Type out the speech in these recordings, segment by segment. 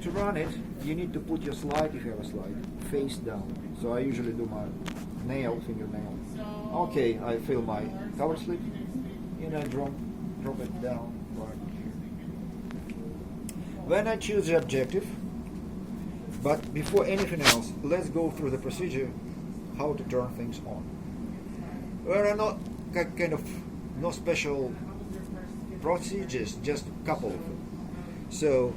To run it, you need to put your slide, if you have a slide, face down. So I usually do my fingernail. Okay, I fill my cover slip and I drop it down right here. When I choose the objective, but before anything else, let's go through the procedure how to turn things on. There are not no special procedures, just a couple of them. So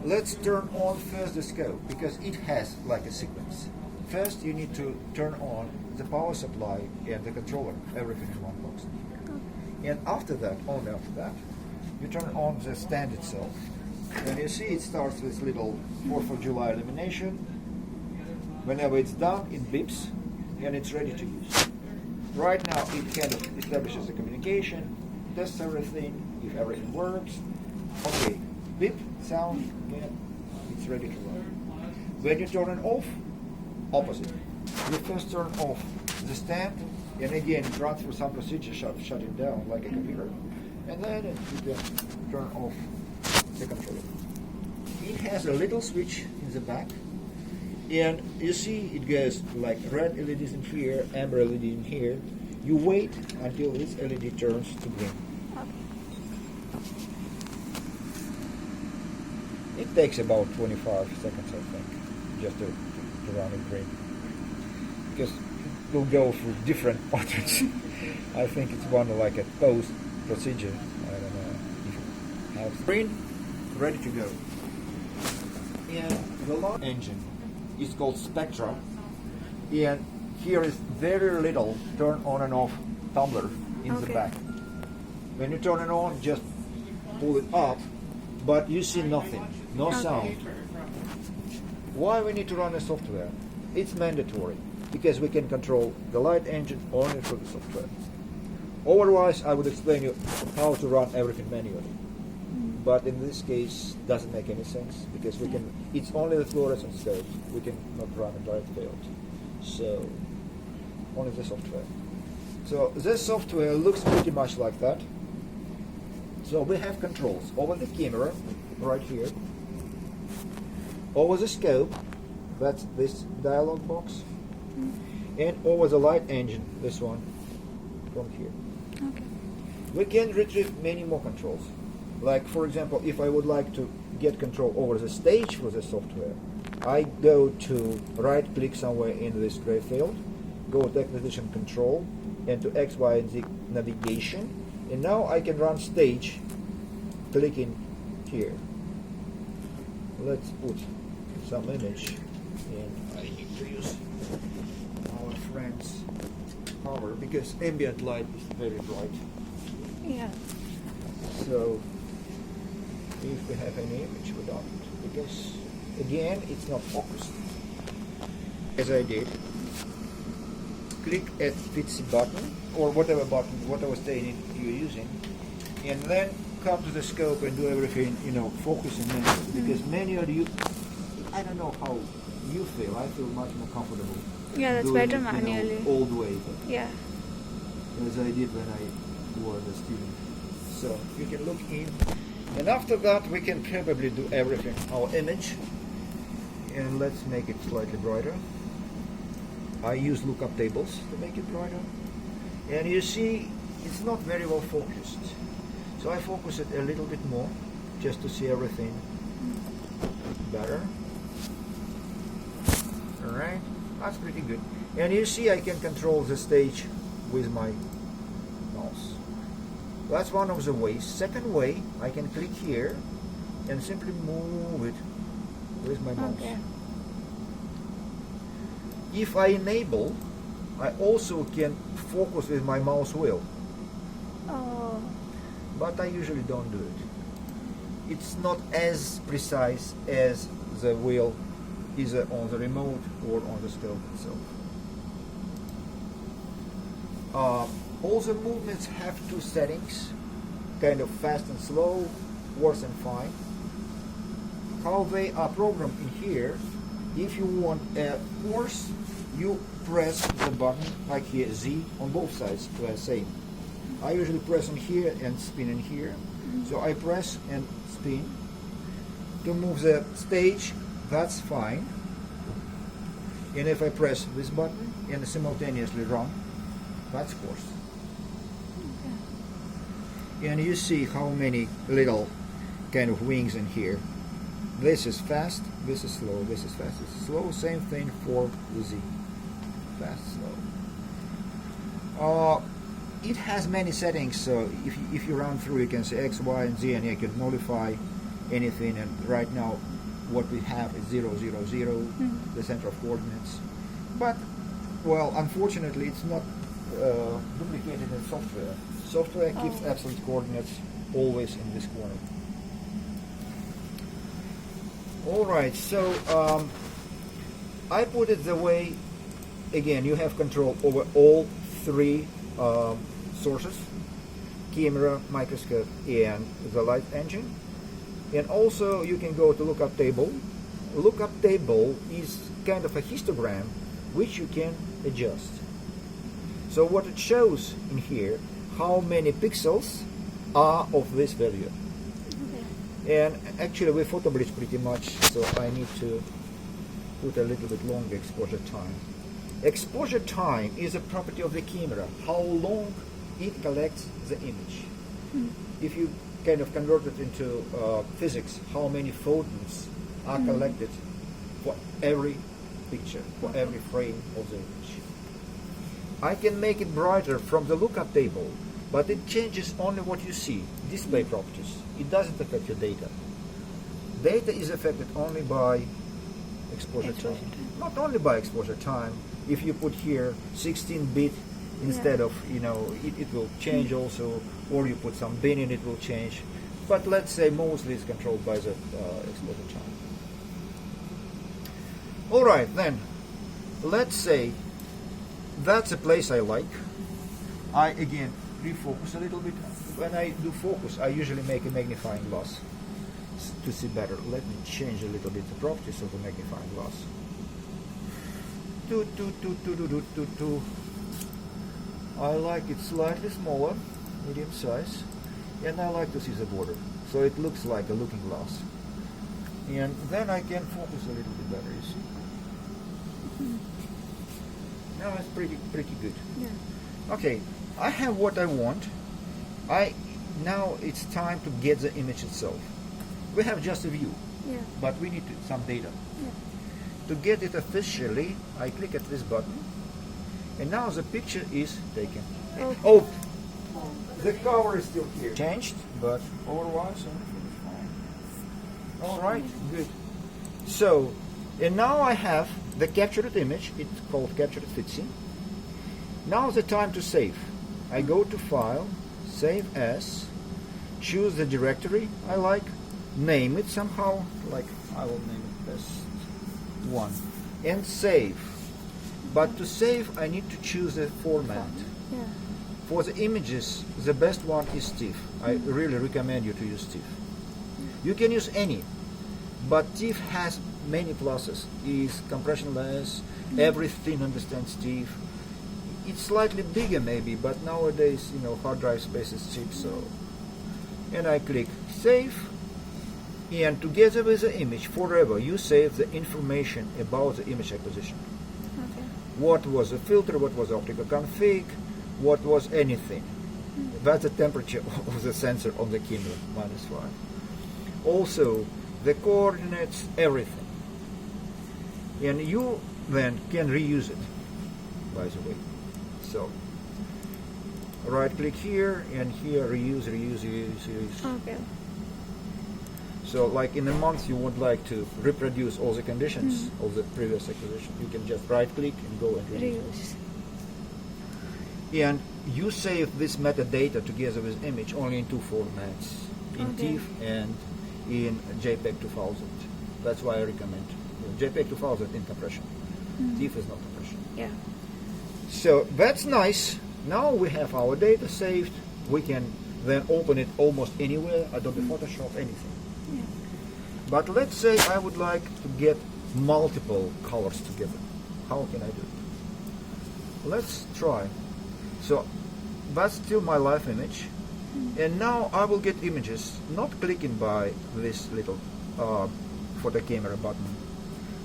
let's turn on first the scope, because it has like a sequence. First you need to turn on the power supply and the controller, everything in one box. And after that, only after that, you turn on the stand itself. And you see it starts with little 4th of July illumination. Whenever it's done, it beeps and it's ready to use. Right now it kind of establishes the communication, tests everything, if everything works. Okay, beep, sound, and it's ready to run. When you turn it off, opposite. You first turn off the stand, and again it runs through some procedure, shutting down like a computer. And then you can turn off the controller. It has a little switch in the back, and you see it goes like red LEDs in here, amber LED in here. You wait until this LED turns to green. It takes about 25 seconds, I think, just to run it green. Because we'll go through different patterns. I think it's one like a post procedure. I don't know if you have green, ready to go. And the large engine is called Spectra, and here is very little turn on and off tumbler in the back. When you turn it on, just pull it up, but you see nothing, no sound. Why we need to run the software? It's mandatory, because we can control the light engine only through the software. Otherwise, I would explain you how to run everything manually. But in this case, doesn't make any sense, because we can. It's only the fluorescent scope. We can not run a direct field. So only the software. So this software looks pretty much like that. So we have controls over the camera, right here. Over the scope, that's this dialog box, and over the light engine, this one, from here. Okay. We can retrieve many more controls. Like, for example, if I would like to get control over the stage for the software, I go to right-click somewhere in this gray field, go to acquisition control, and to X, Y, and Z navigation, and now I can run stage, clicking here. Let's put some image, and I need to use our friend's power, because ambient light is very bright. Yeah. So if we have any image, we don't, because again it's not focused. As I did, click at fix button, or whatever staging you're using, and then come to the scope and do everything, focus and manually, because manually I don't know how you feel. I feel much more comfortable. Yeah, that's doing better it, manually. Old way. Yeah. As I did when I was a student. So you can look in, and after that we can probably do everything. Our image, and let's make it slightly brighter. I use lookup tables to make it brighter, and you see it's not very well focused. So I focus it a little bit more, just to see everything better. All right, that's pretty good. And you see I can control the stage with my mouse. That's one of the ways. Second way, I can click here and simply move it with my mouse. Okay. If I enable, I also can focus with my mouse wheel, Oh. but I usually don't do it. It's not as precise as the wheel either on the remote or on the scope itself. All the movements have two settings, kind of fast and slow, worse and fine. How they are programmed in here, if you want a course, you press the button like here, Z, on both sides, same. I usually press on here and spin in here. So I press and spin. to move the stage, that's fine. And if I press this button and simultaneously run, that's course. And you see how many little kind of wings in here. This is fast, this is slow, this is fast, this is slow. Same thing for the Z. Fast, slow. It has many settings, so if you run through, you can say X, Y, and Z, and you can modify anything. And right now, what we have is 0, 0, 0, the center of coordinates. But, well, unfortunately, it's not duplicated in software. Software keeps absolute coordinates always in this corner. Alright, so I put it the way, again, you have control over all three sources: camera, microscope, and the light engine. And also you can go to lookup table. Lookup table is kind of a histogram which you can adjust. So what it shows in here, how many pixels are of this value. And actually we photo bridge pretty much, so I need to put a little bit longer exposure time. Exposure time is a property of the camera, how long it collects the image. If you kind of convert it into physics, how many photons are collected for every picture, for every frame of the image. I can make it brighter from the lookup table, but it changes only what you see, display properties. It doesn't affect your data. Data is affected only by exposure time. Not only by exposure time. If you put here 16-bit instead of, it will change also, or you put some bin in, it will change. But let's say mostly it's controlled by the exposure time. Alright, then, let's say that's a place I like. I, again, refocus a little bit. When I do focus, I usually make a magnifying glass to see better. Let me change a little bit the properties of the magnifying glass. I like it slightly smaller, medium size, and I like to see the border, so it looks like a looking glass. And then I can focus a little bit better, you see. Now it's pretty good. Yeah. Okay, I have what I want. Now it's time to get the image itself. We have just a view, but we need some data. To get it officially, I click at this button, and now the picture is taken. Oh, the cover is still here. Changed, but otherwise everything is fine. All right, good. So, and now I have the captured image. It's called captured fixing. Now the time to save. I go to File, Save As, choose the directory I like, name it somehow, like I will name it Best One, and save. But to save, I need to choose a format. For the images, the best one is TIFF. I really recommend you to use TIFF. You can use any, but TIFF has many pluses. It's compressionless, everything understands TIFF. It's slightly bigger maybe, but nowadays, hard drive space is cheap, so. And I click Save, and together with the image, forever, you save the information about the image acquisition. What was the filter, what was the optical config, what was anything. That's the temperature of the sensor on the camera, -5. Also, the coordinates, everything. And you then can reuse it, by the way. So, right click here, and here reuse. Okay. So, like in a month, you would like to reproduce all the conditions of the previous acquisition. You can just right click and go and reuse. And you save this metadata together with image only in two formats, in TIFF and in JPEG 2000. That's why I recommend JPEG 2000 in compression. TIFF is not compression. Yeah. So that's nice. Now we have our data saved. We can then open it almost anywhere, Adobe Photoshop, anything. But let's say I would like to get multiple colors together. How can I do it? Let's try. So that's still my live image. And now I will get images, not clicking by this little for the camera button.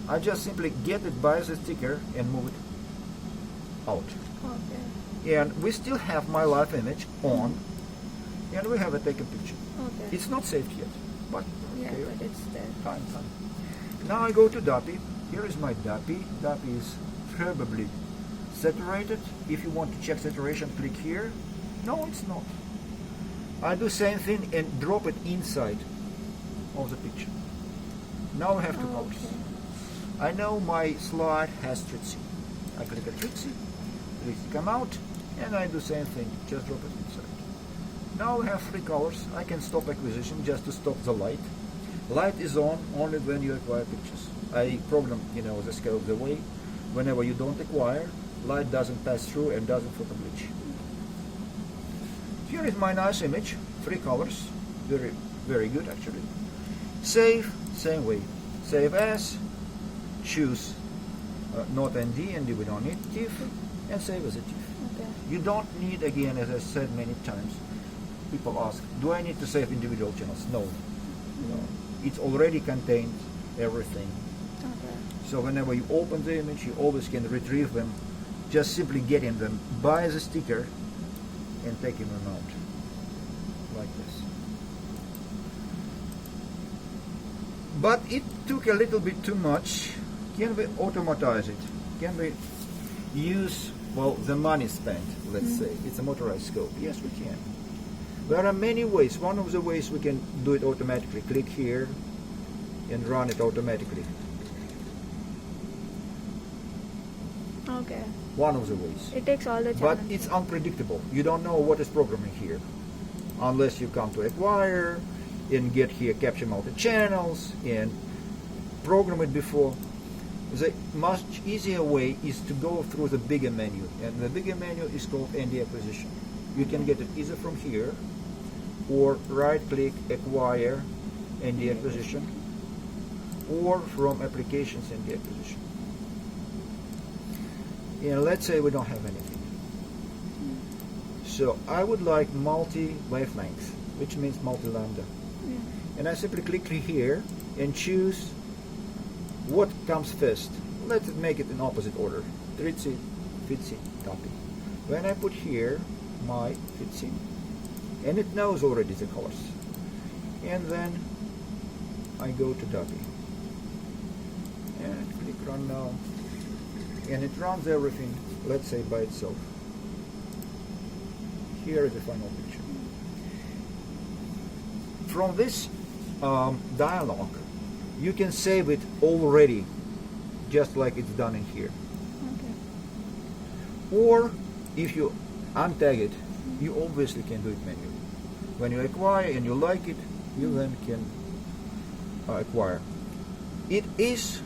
I just simply get it by the sticker and move it out. Okay. And we still have my live image on, and we have a taken picture. Okay. It's not saved yet, but Yeah, okay, but it's there. fine. Now I go to DAPI. Here is my DAPI. DAPI is probably saturated. If you want to check saturation, click here. No, it's not. I do same thing and drop it inside of the picture. Now I have two colors. Okay. I know my slide has 3C. I click at 3C, 3C come out, and I do same thing, just drop it inside. Now I have 3 colors. I can stop acquisition just to stop the light. Light is on only when you acquire pictures. I program, the scope the way. Whenever you don't acquire, light doesn't pass through and doesn't photo bleach. Here is my nice image, 3 colors, very, very good actually. Save, same way. Save as, choose not ND we don't need TIFF, and save as a TIFF. Okay. You don't need, again, as I said many times, people ask, do I need to save individual channels? No. It's already contained everything. Okay. So whenever you open the image, you always can retrieve them, just simply getting them by the sticker and taking them out, like this. But it took a little bit too much. Can we automatize it? Can we use, the money spent, let's say? It's a motorized scope. Yes, we can. There are many ways. One of the ways we can do it automatically. Click here and run it automatically. Okay. One of the ways. It takes all the channels. But it's unpredictable. You don't know what is programming here. Unless you come to acquire and get here capture multi-channels and program it before. The much easier way is to go through the bigger menu. And the bigger menu is called ND acquisition. You can get it either from here or right click acquire ND acquisition or from applications ND acquisition. And let's say we don't have anything. So I would like multi-wavelength, which means multi-lambda. Yeah. And I simply click here and choose what comes first. Let's make it in opposite order. 3C, 5C, copy. When I put here my 5C, and it knows already the colors. And then I go to DAPI. And click run now. And it runs everything, let's say, by itself. Here is the final picture. From this dialog, you can save it already, just like it's done in here. Okay. Or if you untag it, you obviously can do it manually. When you acquire and you like it, you then can acquire. It is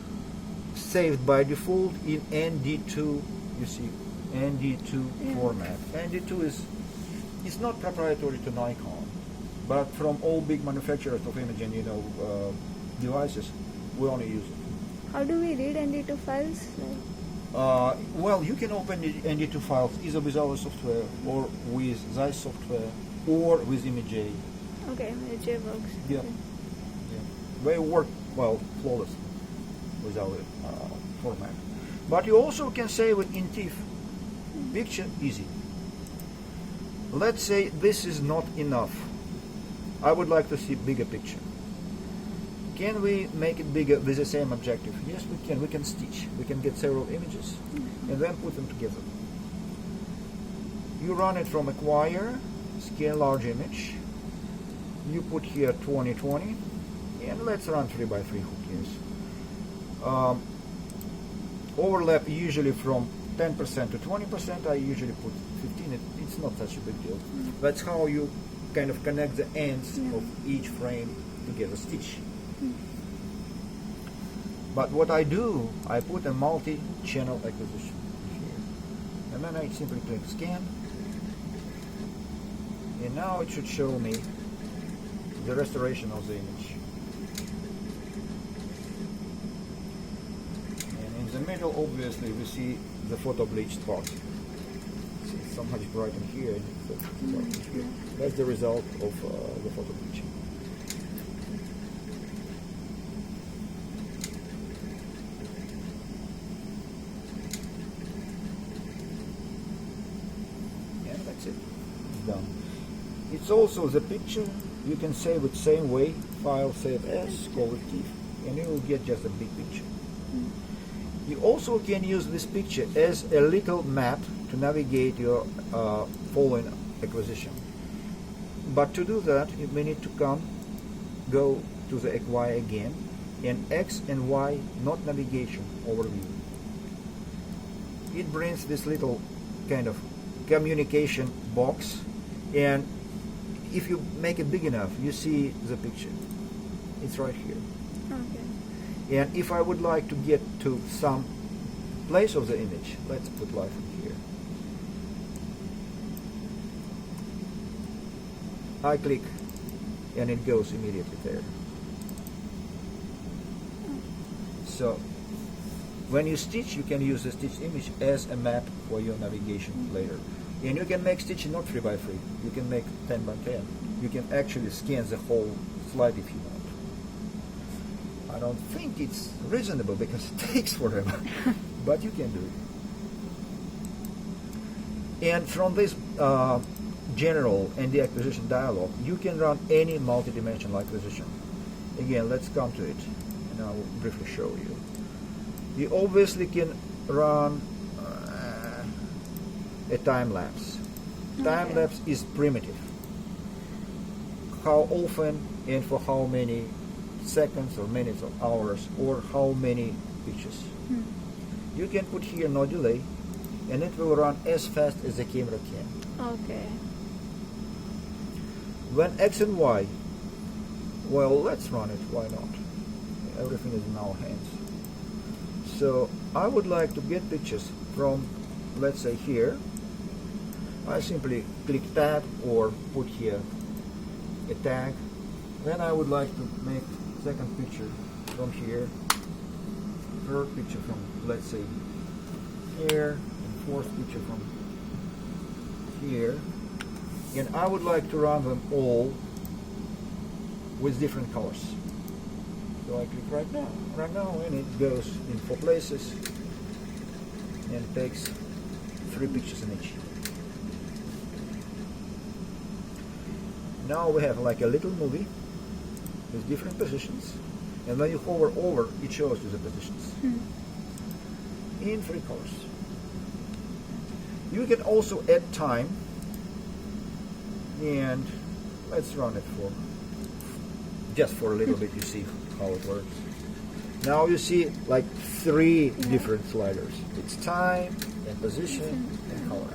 saved by default in ND2, you see, ND2 format. ND2 is not proprietary to Nikon, but from all big manufacturers of imaging, devices, we only use it. How do we read ND2 files? Well, you can open the ND2 files either with our software or with Zeiss software or with ImageJ. Okay, ImageJ works. Yeah. Okay. They work, flawless with our format. But you also can save it in TIFF. Picture, easy. Let's say this is not enough. I would like to see bigger picture. Can we make it bigger with the same objective? Yes, we can. We can stitch. We can get several images and then put them together. You run it from acquire, scale large image. You put here 2020, and let's run 3x3. Who cares? Overlap usually from 10% to 20%. I usually put 15. It's not such a big deal. That's how you kind of connect the ends of each frame together, stitch. But what I do, I put a multi-channel acquisition here. And then I simply click scan. And now it should show me the restoration of the image. And in the middle, obviously, we see the photo bleached part. See, it's so much bright in here. That's the result of the photo bleaching. It's also the picture. You can save it same way. File, save as, call it TIF, and you will get just a big picture. You also can use this picture as a little map to navigate your following acquisition. But to do that, you may need to go to the acquire again, and X and Y, not navigation, overview. It brings this little kind of communication box, and if you make it big enough, you see the picture. It's right here. Okay. And if I would like to get to some place of the image, let's put life in here. I click and it goes immediately there. So when you stitch, you can use the stitched image as a map for your navigation later. And you can make stitching not 3 by 3. You can make 10 by 10. You can actually scan the whole slide if you want. I don't think it's reasonable because it takes forever, but you can do it. And from this general and the acquisition dialog, you can run any multi-dimensional acquisition. Again, let's come to it, and I will briefly show you. You obviously can run a time lapse. Time lapse is primitive. How often and for how many seconds or minutes or hours or how many pictures. You can put here no delay, and it will run as fast as the camera can. Okay. When X and Y, well, let's run it, why not? Everything is in our hands. So I would like to get pictures from, let's say here. I simply click tab or put here a tag. Then I would like to make second picture from here, third picture from, let's say, here, and fourth picture from here. And I would like to run them all with different colors. So I click right now, and it goes in 4 places and takes 3 pictures in each. Now we have like a little movie with different positions, and when you hover over, it shows you the positions in 3 colors. You can also add time, and let's run it for just for a little bit. You see how it works. Now you see like 3 different sliders. It's time and position and color.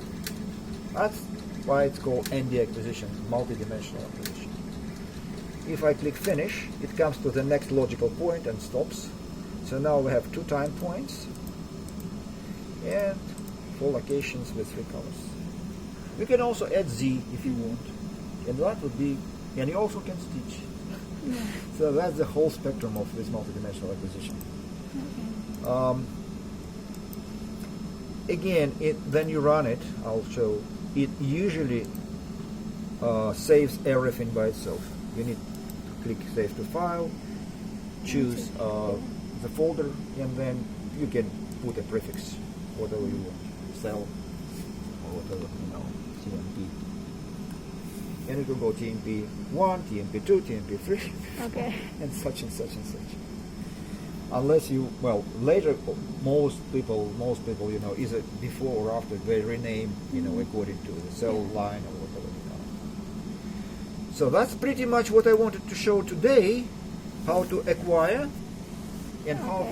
That's why it's called ND acquisition, multi-dimensional acquisition. If I click finish, it comes to the next logical point and stops. So now we have 2 time points and 4 locations with 3 colors. You can also add Z if you want, and that would be, and you also can stitch. So that's the whole spectrum of this multi-dimensional acquisition. Again, when you run it, I'll show, it usually saves everything by itself. You need to click Save to File, choose the folder, and then you can put a prefix, whatever you want, cell or whatever, TMP. And it will go TMP1, TMP2, TMP3, Okay. and such and such and such. Unless you, well, later most people, either before or after, they rename, according to the cell line or whatever. So that's pretty much what I wanted to show today, how to acquire and how to